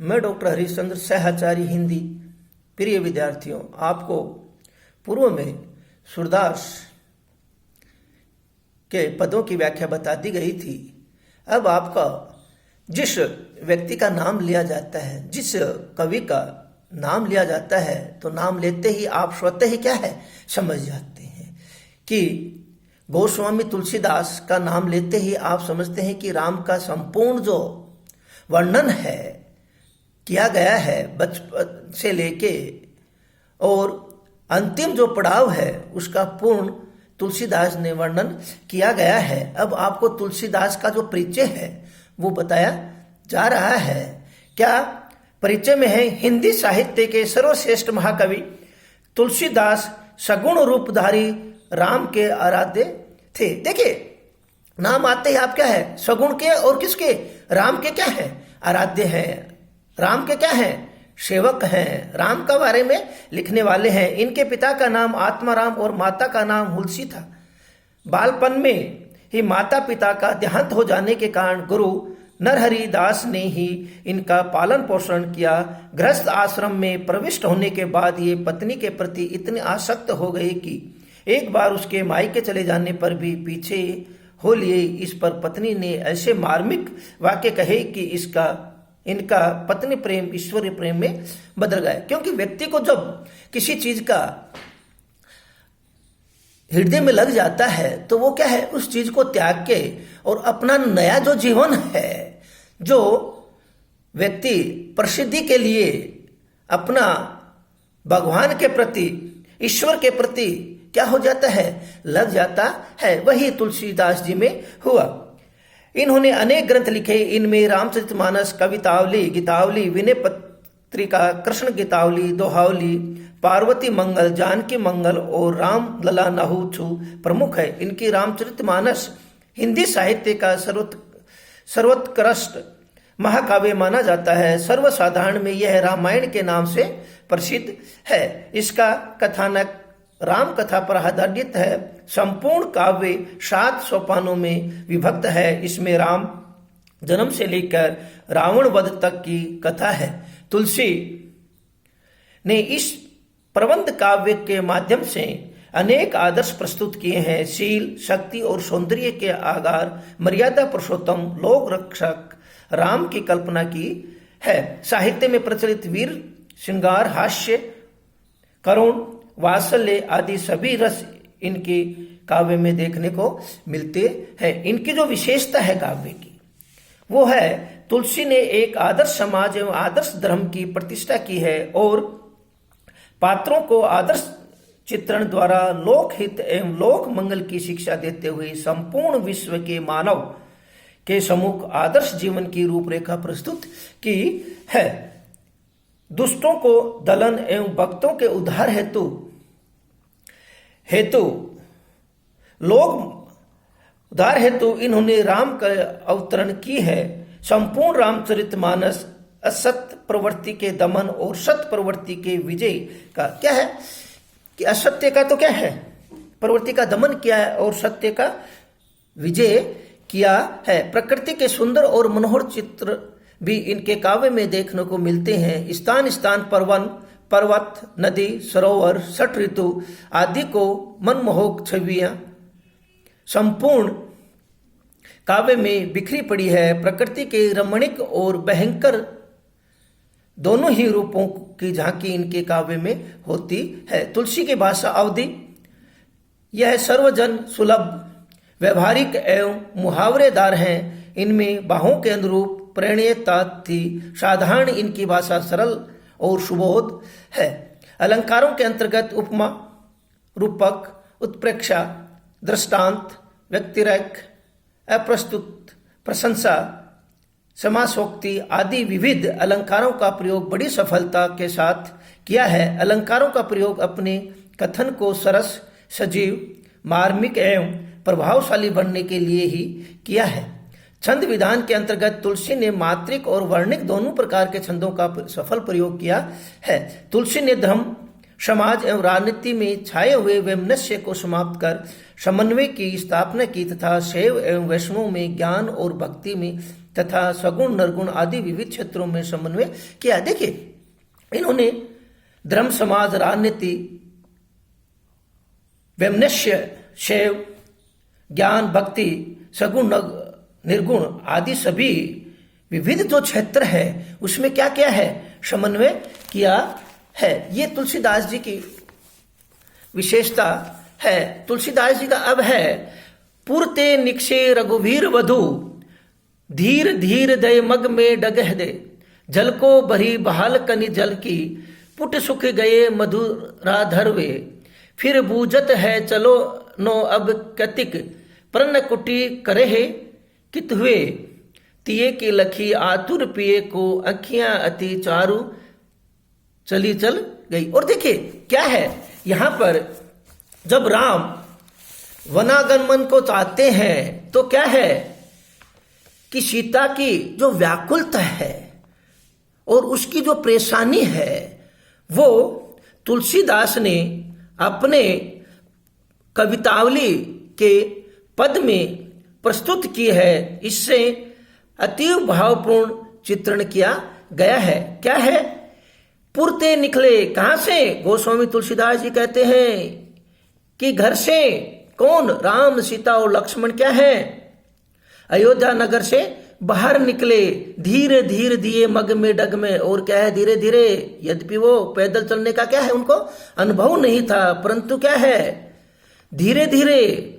मैं डॉक्टर हरिश्चंद्र सहआचार्य हिंदी। प्रिय विद्यार्थियों, आपको पूर्व में सूरदास के पदों की व्याख्या बता दी गई थी। अब आपका जिस व्यक्ति का नाम लिया जाता है, जिस कवि का नाम लिया जाता है, तो नाम लेते ही आप स्वतः ही क्या है समझ जाते हैं कि गोस्वामी तुलसीदास का नाम लेते ही आप समझते हैं कि राम का संपूर्ण जो वर्णन है किया गया है बचपन से लेके और अंतिम जो पड़ाव है उसका पूर्ण तुलसीदास ने वर्णन किया गया है। अब आपको तुलसीदास का जो परिचय है वो बताया जा रहा है। क्या परिचय में है? हिंदी साहित्य के सर्वश्रेष्ठ महाकवि तुलसीदास सगुण रूपधारी राम के आराध्य थे। देखिए, नाम आते ही आप क्या है सगुण के और किसके? राम के क्या है? आराध्य हैं। राम के क्या हैं? सेवक हैं। राम का बारे में लिखने वाले हैं। इनके पिता का नाम आत्माराम और माता का नाम हुलसी था। बालपन में ही माता पिता का देहांत हो जाने के कारण गुरु नरहरि दास ने ही इनका पालन पोषण किया। गृहस्थ आश्रम में प्रविष्ट होने के बाद ये पत्नी के प्रति इतने आसक्त हो गए कि एक बार उसके मायके चले जाने पर भी पीछे हो लिए। इस पर पत्नी ने ऐसे मार्मिक वाक्य कहे कि इनका पत्नी प्रेम ईश्वरीय प्रेम में बदल गया। क्योंकि व्यक्ति को जब किसी चीज का हृदय में लग जाता है तो वो क्या है उस चीज को त्याग के और अपना नया जो जीवन है, जो व्यक्ति प्रसिद्धि के लिए अपना भगवान के प्रति, ईश्वर के प्रति क्या हो जाता है लग जाता है, वही तुलसीदास जी में हुआ। इन्होंने अनेक ग्रंथ लिखे। इनमें रामचरितमानस, कवितावली, गीतावली, विनय पत्रिका, कृष्ण गीतावली, दोहावली, पार्वती मंगल, जानकी मंगल और राम लला नहुछु प्रमुख है। इनकी रामचरितमानस हिंदी साहित्य का सर्वोत्कृष्ट महाकाव्य माना जाता है। सर्वसाधारण में यह रामायण के नाम से प्रसिद्ध है। इसका कथानक राम कथा पर आधारित है। संपूर्ण काव्य 7 सोपानों में विभक्त है। इसमें राम जन्म से लेकर रावण वध तक की कथा है। तुलसी ने इस प्रबंध काव्य के माध्यम से अनेक आदर्श प्रस्तुत किए हैं। शील, शक्ति और सौंदर्य के आगार, मर्यादा पुरुषोत्तम, लोक रक्षक राम की कल्पना की है। साहित्य में प्रचलित वीर, श्रृंगार, हास्य, करुण, वात्सल्य आदि सभी रस इनके काव्य में देखने को मिलते हैं। इनकी जो विशेषता है काव्य की वो है तुलसी ने एक आदर्श समाज एवं आदर्श धर्म की प्रतिष्ठा की है और पात्रों को आदर्श चित्रण द्वारा लोकहित एवं लोक मंगल की शिक्षा देते हुए संपूर्ण विश्व के मानव के सम्मुख आदर्श जीवन की रूपरेखा प्रस्तुत की है। दुष्टों को दलन एवं भक्तों के उद्धार हेतु उद्धार हेतु इन्होंने राम का अवतरण की है। संपूर्ण रामचरितमानस असत्य प्रवृत्ति के दमन और सत्य प्रवृत्ति के विजय का क्या है कि असत्य का तो क्या है प्रवृत्ति का दमन किया है और सत्य का विजय किया है। प्रकृति के सुंदर और मनोहर चित्र भी इनके काव्य में देखने को मिलते हैं। स्थान स्थान पर वन, पर्वत, नदी, सरोवर, षट ऋतु आदि को मनमोहक छवियां संपूर्ण काव्य में बिखरी पड़ी है। प्रकृति के रमणीक और भयंकर दोनों ही रूपों की झांकी इनके काव्य में होती है। तुलसी की भाषा अवधि, यह सर्वजन सुलभ, व्यवहारिक एवं मुहावरेदार हैं। इनमें बाहों के अनुरूप प्रणयता थी। साधारण इनकी भाषा सरल और सुबोध है। अलंकारों के अंतर्गत उपमा, रूपक, उत्प्रेक्षा, दृष्टांत, व्यक्तिरेख, अप्रस्तुत, प्रशंसा, समासोक्ति आदि विविध अलंकारों का प्रयोग बड़ी सफलता के साथ किया है। अलंकारों का प्रयोग अपने कथन को सरस, सजीव, मार्मिक एवं प्रभावशाली बनने के लिए ही किया है। छंद विधान के अंतर्गत तुलसी ने मात्रिक और वर्णिक दोनों प्रकार के छंदों का सफल प्रयोग किया है। तुलसी ने धर्म, समाज एवं राजनीति में छाए हुए वैमनस्य को समाप्त कर समन्वय की स्थापना की तथा शैव एवं वैष्णव में ज्ञान और भक्ति में तथा सगुण नरगुण आदि विविध क्षेत्रों में समन्वय किया। देखिए, इन्होंने धर्म, समाज, राजनीति, वैमनस्य, शैव, ज्ञान, भक्ति, सगुण, निर्गुण आदि सभी विविध जो क्षेत्र है उसमें क्या क्या है, समन्वय किया है। ये तुलसीदास जी की विशेषता है। तुलसीदास जी का अब है, पुरते निक्षे रघुवीर वधु, धीर धीर दय मग में डगह दे, जल को भरी बहाल कनि जल की, पुट सुख गए मधुराधर वे, फिर बूझत है चलो नो अब कतिक, प्रण कुटी करे है कित हुए, तिये की लखी आतुर पिए को, अखियां अति चारु चली चल गई। और देखिए क्या है यहां पर, जब राम वनागमन को चाहते हैं तो क्या है कि सीता की जो व्याकुलता है और उसकी जो परेशानी है वो तुलसीदास ने अपने कवितावली के पद में प्रस्तुत की है। इससे अतीव भावपूर्ण चित्रण किया गया है। क्या है, पुरते निकले, कहां से? गोस्वामी तुलसीदास जी कहते हैं कि घर से। कौन? राम, सीता और लक्ष्मण क्या है, अयोध्या नगर से बाहर निकले। धीरे धीरे दिए मग में डग में, और क्या है, धीरे धीरे। यद्यपि वो पैदल चलने का क्या है उनको अनुभव नहीं था, परंतु क्या है, धीरे धीरे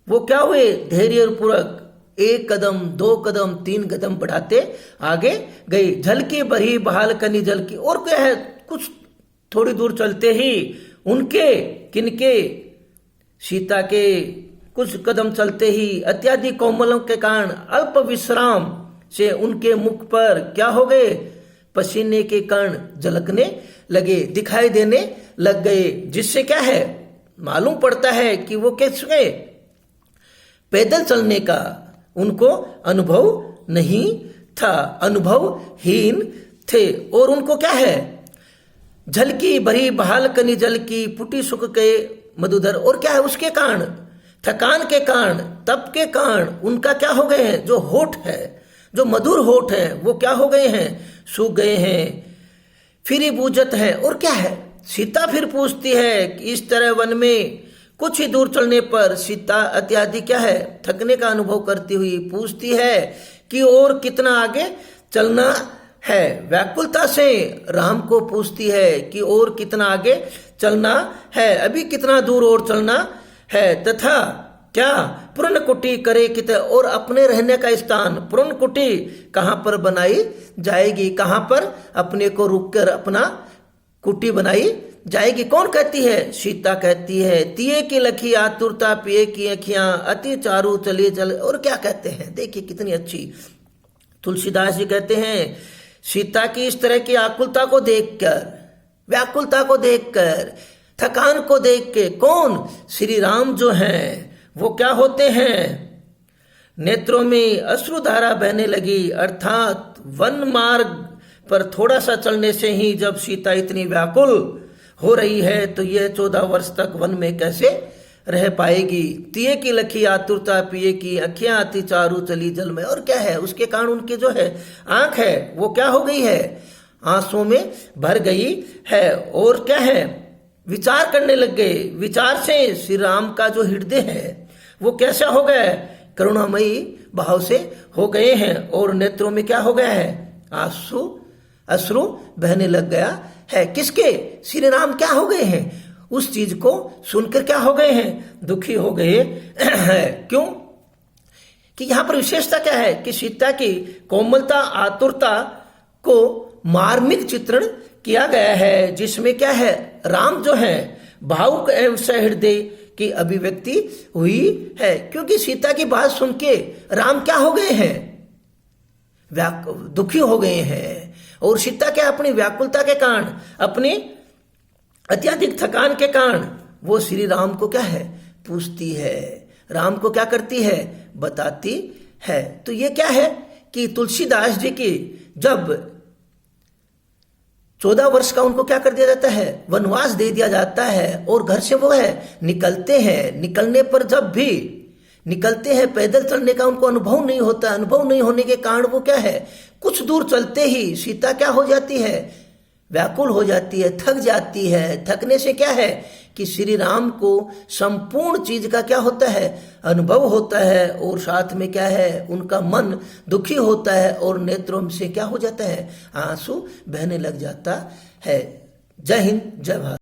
वो क्या हुए, धैर्य पूर्वक 1 कदम 2 कदम 3 कदम बढ़ाते आगे गए। जल की भरी बहाल कनी जल की, और क्या है, कुछ थोड़ी दूर चलते ही उनके, किनके, सीता के कुछ कदम चलते ही अत्याधिक कोमलों के कारण अल्प विश्राम से उनके मुख पर क्या हो गए, पसीने के कण झलकने लगे, दिखाई देने लग गए। जिससे क्या है, मालूम पड़ता है कि वो कैसे पैदल चलने का उनको अनुभव नहीं था, अनुभवहीन थे। और उनको क्या है, जल की भरी बहाल कनी जल की, पुटी सुख के मधुधर, और क्या है, उसके कारण, थकान के कारण, तप के कारण उनका क्या हो गए हैं, जो होठ है, जो मधुर होठ है, वो क्या हो गए हैं, सूख गए हैं। फिर ही बूझत है, और क्या है, सीता फिर पूछती है कि इस तरह वन में कुछ ही दूर चलने पर सीता अत्याधिक क्या है, थकने का अनुभव करती हुई पूछती है कि और कितना आगे चलना है। व्याकुलता से राम को पूछती है कि और कितना आगे चलना है, अभी कितना दूर और चलना है। तथा क्या पूर्ण कुटी करे कित, और अपने रहने का स्थान पूर्ण कुटी कहां पर बनाई जाएगी, कहां पर अपने को रुक कर अपना कुटी बनाई जाएगी। कौन कहती है, सीता कहती है। तिये की लखी आतुरता पिए की अखियां, अति चारू चले चल, और क्या कहते हैं, देखिए कितनी अच्छी तुलसीदास जी कहते हैं, सीता की इस तरह की आकुलता को देखकर, व्याकुलता को देखकर, थकान को देख के, कौन, श्री राम जो हैं वो क्या होते हैं, नेत्रों में अश्रुधारा बहने लगी। अर्थात वन मार्ग पर थोड़ा सा चलने से ही जब सीता इतनी व्याकुल हो रही है तो यह 14 वर्ष तक वन में कैसे रह पाएगी। तिये की लखी आतुरता पिए की अखियां अति चारू चली जल में, और क्या है, उसके कारण उनकी जो है आंख है वो क्या हो गई है, आंसुओं में भर गई है। और क्या है, विचार करने लग गए। विचार से श्री राम का जो हृदय है वो कैसा हो गया है, करुणामयी भाव से हो गए हैं। और नेत्रों में क्या हो गया है, अश्रु बहने लग गया है। किसके, श्री राम क्या हो गए हैं, उस चीज को सुनकर क्या हो गए हैं, दुखी हो गए हैं। क्यों कि यहां पर विशेषता क्या है कि सीता की कोमलता, आतुरता को मार्मिक चित्रण किया गया है, जिसमें क्या है, राम जो है भावुक एवं सहृदय की अभिव्यक्ति हुई है। क्योंकि सीता की बात सुन के राम क्या हो गए हैं, दुखी हो गए हैं। और सीता क्या, अपनी व्याकुलता के कारण, अपनी अत्यधिक थकान के कारण वो श्री राम को क्या है, पूछती है, राम को क्या करती है, बताती है। तो ये क्या है कि तुलसीदास जी की जब 14 वर्ष का उनको क्या कर दिया जाता है, वनवास दे दिया जाता है, और घर से वो है निकलते हैं। निकलने पर जब भी निकलते हैं, पैदल चलने का उनको अनुभव नहीं होता। अनुभव नहीं होने के कारण वो क्या है, कुछ दूर चलते ही सीता क्या हो जाती है, व्याकुल हो जाती है, थक जाती है। थकने से क्या है कि श्री राम को संपूर्ण चीज का क्या होता है, अनुभव होता है, और साथ में क्या है, उनका मन दुखी होता है और नेत्रों से क्या हो जाता है, आंसू बहने लग जाता है। जय हिंद, जय भारत।